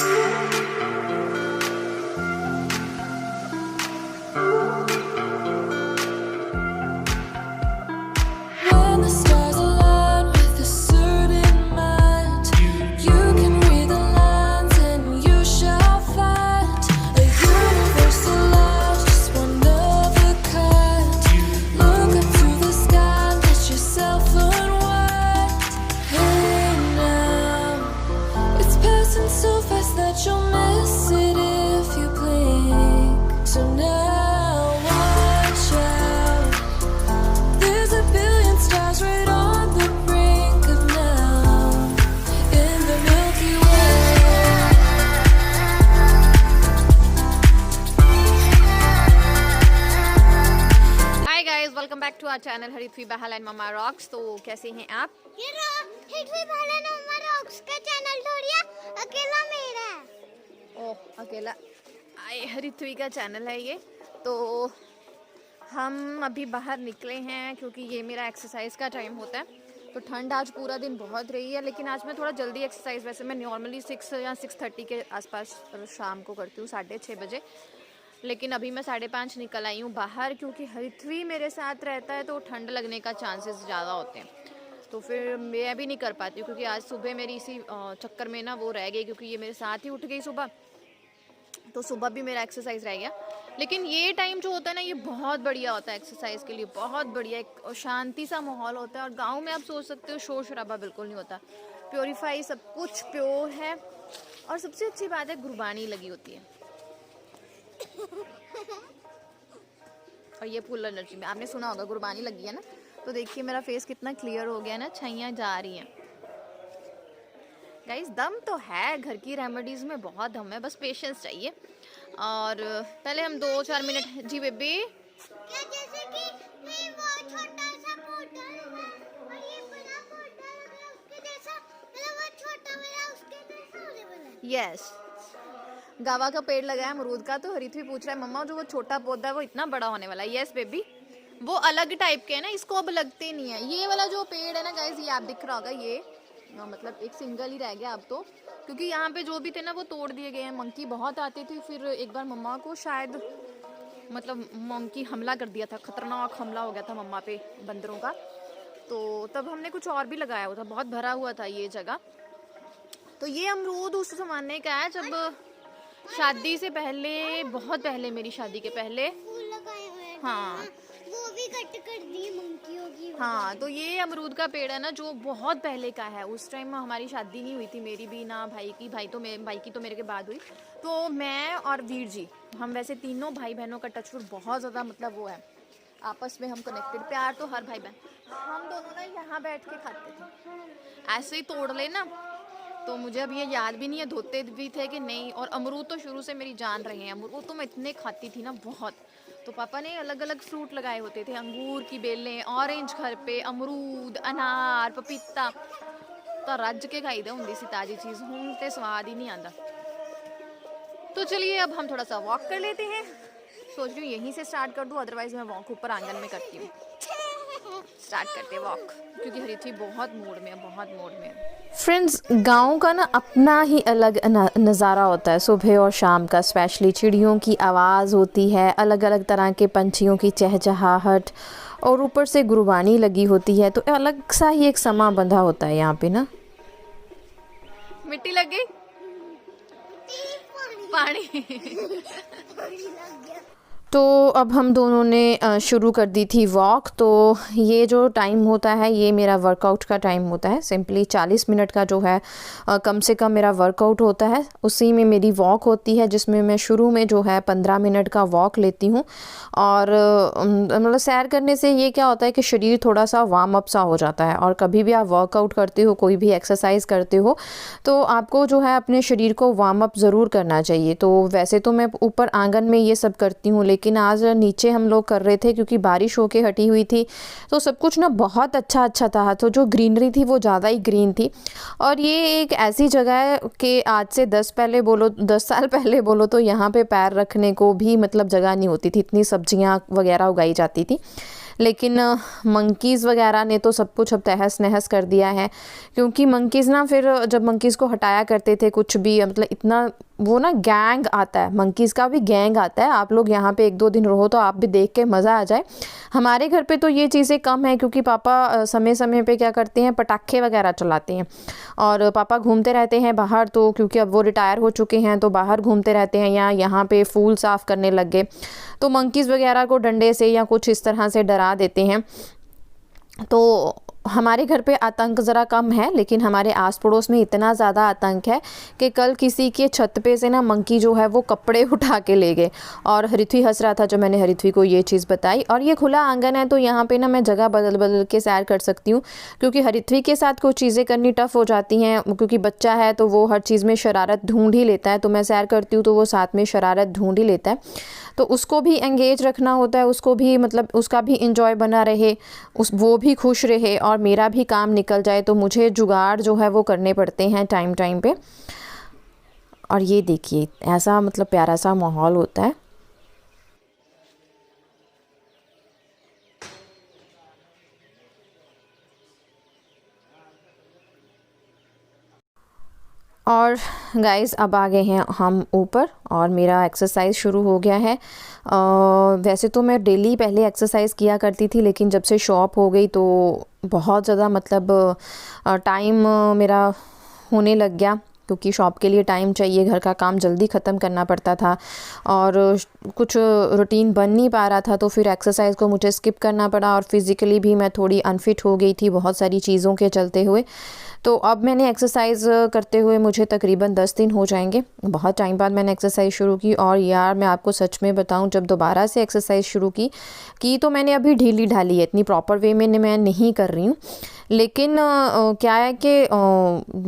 When the stars align with a certain mind, you can read the lines and you shall find a universal love, just one of a kind. Look up to the sky, let yourself unwind. Hey now, it's passing so fast that you'll miss it if you blink. So now watch out. There's a billion stars right on the brink of now in the Milky Way. Hi guys, welcome back to our channel Harithvi Bahal and mamma rocks. तो कैसे हैं आप? ये हिटवी वाले ने हमारा rocks का channel छोड़िया, अकेला मेरा है। ओह अकेला आए, हरिथवी का चैनल है ये। तो हम अभी बाहर निकले हैं क्योंकि ये मेरा एक्सरसाइज का टाइम होता है। तो ठंड आज पूरा दिन बहुत रही है, लेकिन आज मैं थोड़ा जल्दी एक्सरसाइज, वैसे मैं नॉर्मली 6 या 6:30 के आसपास शाम को करती हूँ, 6:30 बजे। लेकिन अभी मैं 5:30 निकल आई हूँ बाहर, क्योंकि हरिथवी मेरे साथ रहता है तो ठंड लगने का चांसेस ज़्यादा होते हैं। तो फिर मैं भी नहीं कर पाती हूँ, क्योंकि आज सुबह मेरी इसी चक्कर में ना वो रह गई, क्योंकि ये मेरे साथ ही उठ गई सुबह, तो सुबह भी मेरा एक्सरसाइज रह गया। लेकिन ये टाइम जो होता है ना, ये बहुत बढ़िया होता है एक्सरसाइज के लिए, बहुत बढ़िया। एक शांति सा माहौल होता है, और गांव में आप सोच सकते हो शोर शराबा बिल्कुल नहीं होता, प्योरीफाई, सब कुछ प्योर है। और सबसे अच्छी बात है, गुरबानी लगी होती है। और ये फुल एनर्जी में आपने सुना होगा गुरबानी लगी है ना। तो देखिए मेरा फेस कितना क्लियर हो गया ना, छाइयाँ जा रही हैं। गाइस दम तो है, घर की रेमेडीज में बहुत दम है, बस पेशेंस चाहिए। और पहले हम 2-4 मिनट। जी बेबी, क्या जैसे कि ये वो छोटा सा पोर्टल है और ये बड़ा पोर्टल है, उसके जैसा, मतलब वो छोटा वाला उसके जैसा होने वाला है। यस, गावा का पेड़ लगा है अमरूद का। तो हरिथवी पूछ रहा है मम्मा जो वो छोटा पौधा है वो इतना बड़ा होने वाला है। यस बेबी, वो अलग टाइप के है ना, इसको अब लगते नहीं है। ये वाला जो पेड़ है ना गाइस, ये आप दिख रहा होगा, ये मतलब एक सिंगल ही रह गया अब तो, क्योंकि यहाँ पे जो भी थे ना वो तोड़ दिए गए हैं। मंकी बहुत आते थे, फिर एक बार मम्मा को शायद मतलब मंकी हमला कर दिया था, खतरनाक हमला हो गया था मम्मा पे बंदरों का। तो तब हमने कुछ और भी लगाया हुआ था, बहुत भरा हुआ था ये जगह। तो ये अमरूद उस जमाने का है जब शादी से पहले, बहुत पहले, मेरी शादी के पहले। फूल लगाए हुए हैं। हाँ, वो भी कट कर दिए मंकियों की। हाँ। तो ये अमरूद का पेड़ है ना, जो बहुत पहले का है। उस टाइम हमारी शादी नहीं हुई थी, मेरी भी ना भाई की। भाई की तो मेरे के बाद हुई। तो मैं और वीर जी, हम वैसे तीनों भाई बहनों का टचवुड बहुत ज़्यादा मतलब वो है, आपस में हम कनेक्टेड। प्यार तो हर भाई बहन। हम दोनों ना यहाँ बैठ के खाते थे, ऐसे ही तोड़ लेना। तो मुझे अब ये याद भी नहीं है धोते भी थे कि नहीं। और अमरूद तो शुरू से मेरी जान रहे हैं, अमरूद तो मैं इतने खाती थी ना, बहुत। तो पापा ने अलग अलग फ्रूट लगाए होते थे, अंगूर की बेलें, ऑरेंज घर पे, अमरूद, अनार, पपीता। तो रज के खाई दे होंगी सी ताजी चीज़, हूँ तो स्वाद ही नहीं आता। तो चलिए अब हम थोड़ा सा वॉक कर लेते हैं। सोच रही हूँ यहीं से स्टार्ट कर दूँ, अदरवाइज मैं वॉक ऊपर आंगन में करती हूँ। स्टार्ट करते हैं वॉक, क्योंकि हरिथवी बहुत मूड में है, बहुत मूड में है। फ्रेंड्स, गांव का ना अपना ही अलग नज़ारा होता है सुबह और शाम का। स्पेशली चिड़ियों की आवाज़ होती है, अलग अलग तरह के पंछियों की चहचहाहट, और ऊपर से गुरबानी लगी होती है। तो अलग सा ही एक समा बंधा होता है यहाँ पे ना। मिट्टी लग गई, पानी तो अब हम दोनों ने शुरू कर दी थी वॉक। तो ये जो टाइम होता है, ये मेरा वर्कआउट का टाइम होता है। सिंपली 40 मिनट का जो है कम से कम मेरा वर्कआउट होता है। उसी में मेरी वॉक होती है, जिसमें मैं शुरू में जो है 15 मिनट का वॉक लेती हूँ। और मतलब सैर करने से ये क्या होता है कि शरीर थोड़ा सा वार्म अप सा हो जाता है। और कभी भी आप वर्कआउट करते हो, कोई भी एक्सरसाइज करते हो, तो आपको जो है अपने शरीर को वार्म अप ज़रूर करना चाहिए। तो वैसे तो मैं ऊपर आंगन में ये सब करती हूँ, लेकिन आज नीचे हम लोग कर रहे थे क्योंकि बारिश होके हटी हुई थी। तो सब कुछ ना बहुत अच्छा था। तो जो ग्रीनरी थी वो ज़्यादा ही ग्रीन थी। और ये एक ऐसी जगह है कि आज से 10 साल पहले बोलो तो यहाँ पे पैर रखने को भी मतलब जगह नहीं होती थी, इतनी सब्जियाँ वगैरह उगाई जाती थी। लेकिन मंकीज़ वगैरह ने तो सब कुछ अब तहस नहस कर दिया है, क्योंकि मंकीज़ ना फिर जब मंकीज़ को हटाया करते थे कुछ भी, मतलब इतना वो ना गैंग आता है, मंकीज़ का भी गैंग आता है। आप लोग यहाँ पे 1-2 दिन रहो तो आप भी देख के मज़ा आ जाए। हमारे घर पे तो ये चीज़ें कम है, क्योंकि पापा समय समय पे क्या करते हैं, पटाखे वगैरह चलाते हैं और पापा घूमते रहते हैं बाहर। तो क्योंकि अब वो रिटायर हो चुके हैं तो बाहर घूमते रहते हैं, या यहाँ पे फूल साफ़ करने लग गए तो मंकीज़ वगैरह को डंडे से या कुछ इस तरह से डरा देते हैं। तो हमारे घर पे आतंक ज़रा कम है, लेकिन हमारे आस पड़ोस में इतना ज़्यादा आतंक है कि कल किसी के छत पे से ना मंकी जो है वो कपड़े उठा के ले गए। और हरिथ्वी हंस रहा था जब मैंने हरिथ्वी को ये चीज़ बताई। और ये खुला आंगन है तो यहाँ पे ना मैं जगह बदल बदल के सैर कर सकती हूँ, क्योंकि हरिथ्वी के साथ कुछ चीज़ें करनी टफ़ हो जाती हैं, क्योंकि बच्चा है तो वो हर चीज़ में शरारत ढूंढ ही लेता है। तो मैं सैर करती हूँ तो वो साथ में शरारत ढूंढ ही लेता है, तो उसको भी एंगेज रखना होता है, उसको भी मतलब उसका भी इंजॉय बना रहे, वो भी खुश रहे और मेरा भी काम निकल जाए। तो मुझे जुगाड़ जो है वो करने पड़ते हैं टाइम टाइम पे। और ये देखिए ऐसा मतलब प्यारा सा माहौल होता है। और गाइस अब आ गए हैं हम ऊपर और मेरा एक्सरसाइज शुरू हो गया है। वैसे तो मैं डेली पहले एक्सरसाइज किया करती थी, लेकिन जब से शॉप हो गई तो बहुत ज़्यादा मतलब टाइम मेरा होने लग गया, क्योंकि शॉप के लिए टाइम चाहिए, घर का काम जल्दी ख़त्म करना पड़ता था और कुछ रूटीन बन नहीं पा रहा था। तो फिर एक्सरसाइज को मुझे स्किप करना पड़ा और फिज़िकली भी मैं थोड़ी अनफिट हो गई थी बहुत सारी चीज़ों के चलते हुए। तो अब मैंने एक्सरसाइज करते हुए मुझे तकरीबन 10 दिन हो जाएंगे। बहुत टाइम बाद मैंने एक्सरसाइज शुरू की और यार मैं आपको सच में बताऊं, जब दोबारा से एक्सरसाइज शुरू की तो मैंने अभी ढीली ढाली है, इतनी प्रॉपर वे में मैं नहीं कर रही हूँ। लेकिन क्या है कि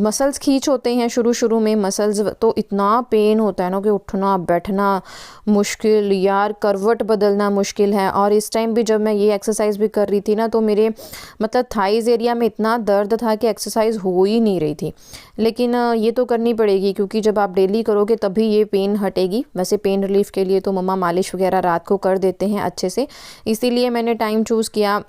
मसल्स खींच होते हैं शुरू शुरू में, मसल्स तो इतना पेन होता है ना कि उठना बैठना मुश्किल, यार करवट बदलना मुश्किल है। और इस टाइम भी जब मैं ये एक्सरसाइज भी कर रही थी ना तो मेरे मतलब थाइज़ एरिया में इतना दर्द था कि एक्सरसाइज हो ही नहीं रही थी। लेकिन ये तो करनी पड़ेगी, क्योंकि जब आप डेली करोगे तभी ये पेन हटेगी। वैसे पेन रिलीफ के लिए तो मम्मा मालिश वगैरह रात को कर देते हैं अच्छे से, इसीलिए मैंने टाइम चूज़ किया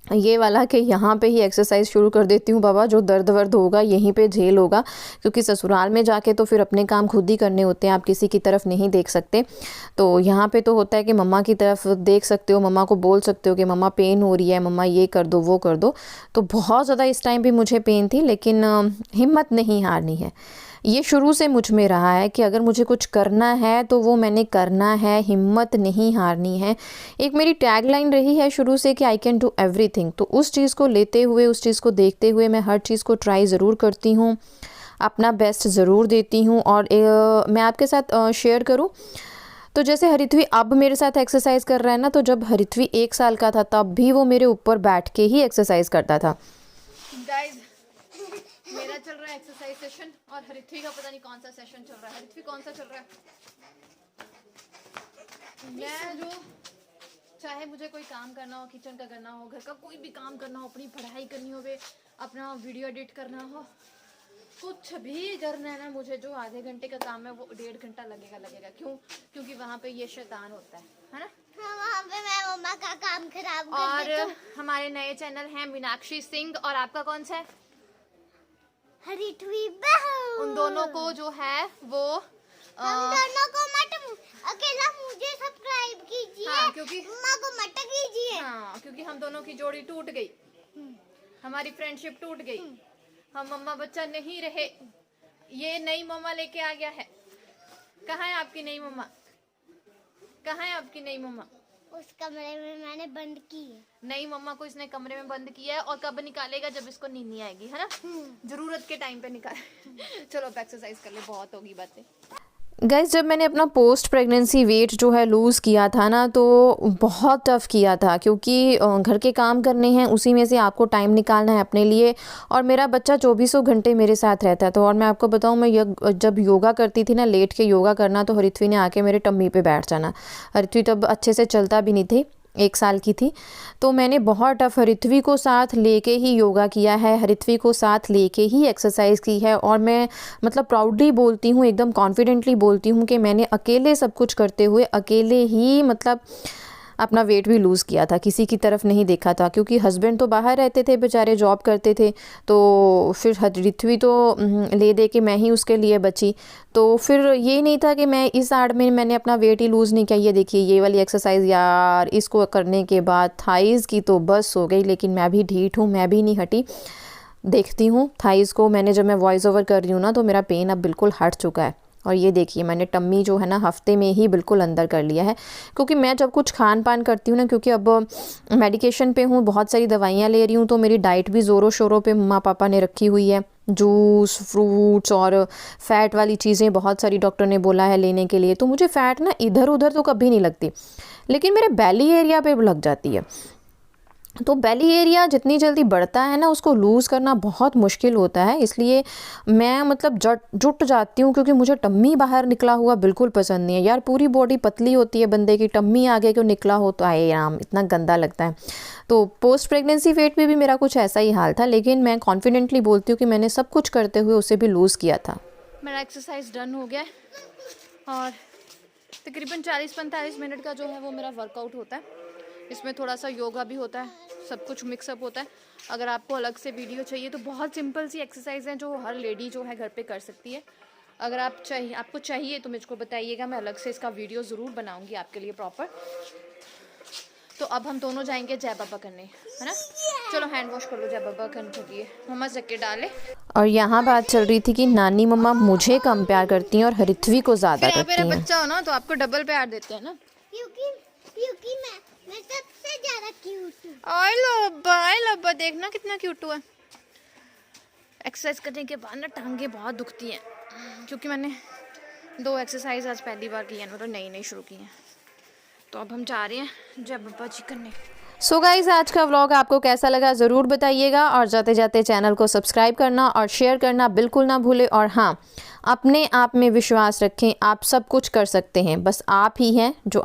ये वाला कि यहाँ पे ही एक्सरसाइज शुरू कर देती हूँ। बाबा जो दर्द वर्द होगा यहीं पे झेल होगा, क्योंकि ससुराल में जाके तो फिर अपने काम खुद ही करने होते हैं, आप किसी की तरफ नहीं देख सकते। तो यहाँ पे तो होता है कि मम्मा की तरफ देख सकते हो, मम्मा को बोल सकते हो कि मम्मा पेन हो रही है, मम्मा ये कर दो वो कर दो। तो बहुत ज़्यादा इस टाइम भी मुझे पेन थी, लेकिन हिम्मत नहीं हारनी है। ये शुरू से मुझ में रहा है कि अगर मुझे कुछ करना है तो वो मैंने करना है, हिम्मत नहीं हारनी है। एक मेरी टैगलाइन रही है शुरू से कि आई कैन डू एवरीथिंग। तो उस चीज़ को लेते हुए, उस चीज़ को देखते हुए मैं हर चीज़ को ट्राई ज़रूर करती हूँ, अपना बेस्ट ज़रूर देती हूँ। और मैं आपके साथ शेयर करूँ तो जैसे हरिथ्वी अब मेरे साथ एक्सरसाइज कर रहा है ना, तो जब हरिथ्वी 1 साल का था तब भी वो मेरे ऊपर बैठ के ही एक्सरसाइज करता था। गाइस मेरा चल रहा है एक्सरसाइज सेशन और हरिथ्वी का पता नहीं कौन सा सेशन चल रहा है। हरिथ्वी कौन सा चल रहा है? मैं जो चाहे मुझे कोई काम करना हो, किचन का करना हो, घर का कोई भी काम करना हो, अपनी पढ़ाई करनी हो, अपना वीडियो एडिट करना हो, कुछ भी करना है ना मुझे, जो आधे घंटे का काम है वो 1.5 घंटा लगेगा। क्यों? क्योंकि वहाँ पे ये शैतान होता है ना। हाँ, वहाँ पे मैं मम्मा का काम खराब कर और देती हूँ। हमारे नए चैनल हैं मीनाक्षी सिंह, और आपका कौन सा है? हरिथ्वी बहू। उन दोनों को जो है वो हम दोनों को मत, अकेला मुझे सब्सक्राइब कीजिए। हाँ, क्योंकि मम्मा को मत कीजिए। हाँ, क्योंकि हम दोनों की जोड़ी टूट गई, हमारी फ्रेंडशिप टूट गई, हम मम्मा बच्चा नहीं रहे। ये नई मम्मा लेके आ गया है। कहाँ है आपकी नई मम्मा? कहाँ है आपकी नई मम्मा? उस कमरे में मैंने बंद की है। नई मम्मा को इसने कमरे में बंद किया है, और कब निकालेगा? जब इसको नींद नहीं आएगी, है ना। जरूरत के टाइम पे निकाल। चलो अब एक्सरसाइज कर ले, बहुत होगी बातें। गाइस जब मैंने अपना पोस्ट प्रेगनेंसी वेट जो है लूज़ किया था ना, तो बहुत टफ़ किया था, क्योंकि घर के काम करने हैं, उसी में से आपको टाइम निकालना है अपने लिए। और मेरा बच्चा 24 घंटे मेरे साथ रहता है। तो और मैं आपको बताऊं, मैं जब योगा करती थी ना, लेट के योगा करना, तो हरिथ्वी ने आके मेरे टम्मी पे बैठ जाना। हरिथ्वी तब अच्छे से चलता भी नहीं थी, 1 साल की थी। तो मैंने बहुत टफ हरिथ्वी को साथ लेके ही योगा किया है, हरिथ्वी को साथ लेके ही एक्सरसाइज की है। और मैं मतलब प्राउडली बोलती हूँ, एकदम कॉन्फिडेंटली बोलती हूँ कि मैंने अकेले सब कुछ करते हुए, अकेले ही मतलब अपना वेट भी लूज़ किया था, किसी की तरफ नहीं देखा था, क्योंकि हस्बैंड तो बाहर रहते थे बेचारे, जॉब करते थे, तो फिर रिथवी तो ले दे के मैं ही उसके लिए बची। तो फिर ये नहीं था कि मैं इस आड़ में मैंने अपना वेट ही लूज़ नहीं किया। ये देखिए ये वाली एक्सरसाइज यार, इसको करने के बाद थाइज़ की तो बस हो गई, लेकिन मैं भी ढीठ हूँ, मैं भी नहीं हटी। देखती हूँ थाइज़ को, मैंने जब मैं वॉइस ओवर कर रही हूँ ना तो मेरा पेन अब बिल्कुल हट चुका है। और ये देखिए मैंने टम्मी जो है ना हफ्ते में ही बिल्कुल अंदर कर लिया है, क्योंकि मैं जब कुछ खान पान करती हूँ ना, क्योंकि अब मेडिकेशन पे हूँ, बहुत सारी दवाइयाँ ले रही हूँ, तो मेरी डाइट भी ज़ोरों शोरों पे मम्मा पापा ने रखी हुई है। जूस, फ्रूट्स और फ़ैट वाली चीज़ें बहुत सारी डॉक्टर ने बोला है लेने के लिए। तो मुझे फ़ैट ना इधर उधर तो कभी नहीं लगती, लेकिन मेरे बेली एरिया पे लग जाती है। तो बेली एरिया जितनी जल्दी बढ़ता है ना, उसको लूज़ करना बहुत मुश्किल होता है। इसलिए मैं मतलब जुट जाती हूँ, क्योंकि मुझे टम्मी बाहर निकला हुआ बिल्कुल पसंद नहीं है यार। पूरी बॉडी पतली होती है बंदे की, टम्मी आगे क्यों निकला हो तो आए राम, इतना गंदा लगता है। तो पोस्ट प्रेगनेंसी वेट में भी मेरा कुछ ऐसा ही हाल था, लेकिन मैं कॉन्फिडेंटली बोलती हूँ कि मैंने सब कुछ करते हुए उसे भी लूज़ किया था। मेरा एक्सरसाइज डन हो गया है और तकरीबन 40-45 मिनट का जो है वो मेरा वर्कआउट होता है। इसमें थोड़ा सा योगा भी होता है, सब कुछ मिक्सअप होता है। अगर आपको अलग से वीडियो चाहिए तो बहुत सिंपल सी एक्सरसाइज है जो हर लेडी जो है घर पे कर सकती है। अगर आपको चाहिए तो मुझको बताइएगा, मैं अलग से इसका वीडियो ज़रूर बनाऊंगी आपके लिए प्रॉपर। तो अब हम दोनों जाएंगे जय बाबा करने, है ना। चलो हैंड वॉश कर लो जय बाबा करने के लिए। मम्मा जैकेट डाले। और यहाँ बात चल रही थी कि नानी मम्मा मुझे कम प्यार करती हैं और हरिथवी को ज़्यादा फिर आप करती मेरा हैं। बच्चा हो ना तो आपको डबल प्यार देते हैं ना। क्योंकि मैं सबसे ज्यादा क्यूट हूँ। आई लब्बा देखना कितना क्यूट हुआ। एक्सरसाइज करने के बाद ना टांगे बहुत दुखती हैं, क्योंकि मैंने 2 एक्सरसाइज आज पहली बार की है, मतलब नई शुरू की हैं। तो अब हम जा रहे हैं जय बाबा जी करने। सो गाइज़, आज का व्लॉग आपको कैसा लगा ज़रूर बताइएगा, और जाते जाते चैनल को सब्सक्राइब करना और शेयर करना बिल्कुल ना भूलें। और हाँ, अपने आप में विश्वास रखें, आप सब कुछ कर सकते हैं, बस आप ही हैं जो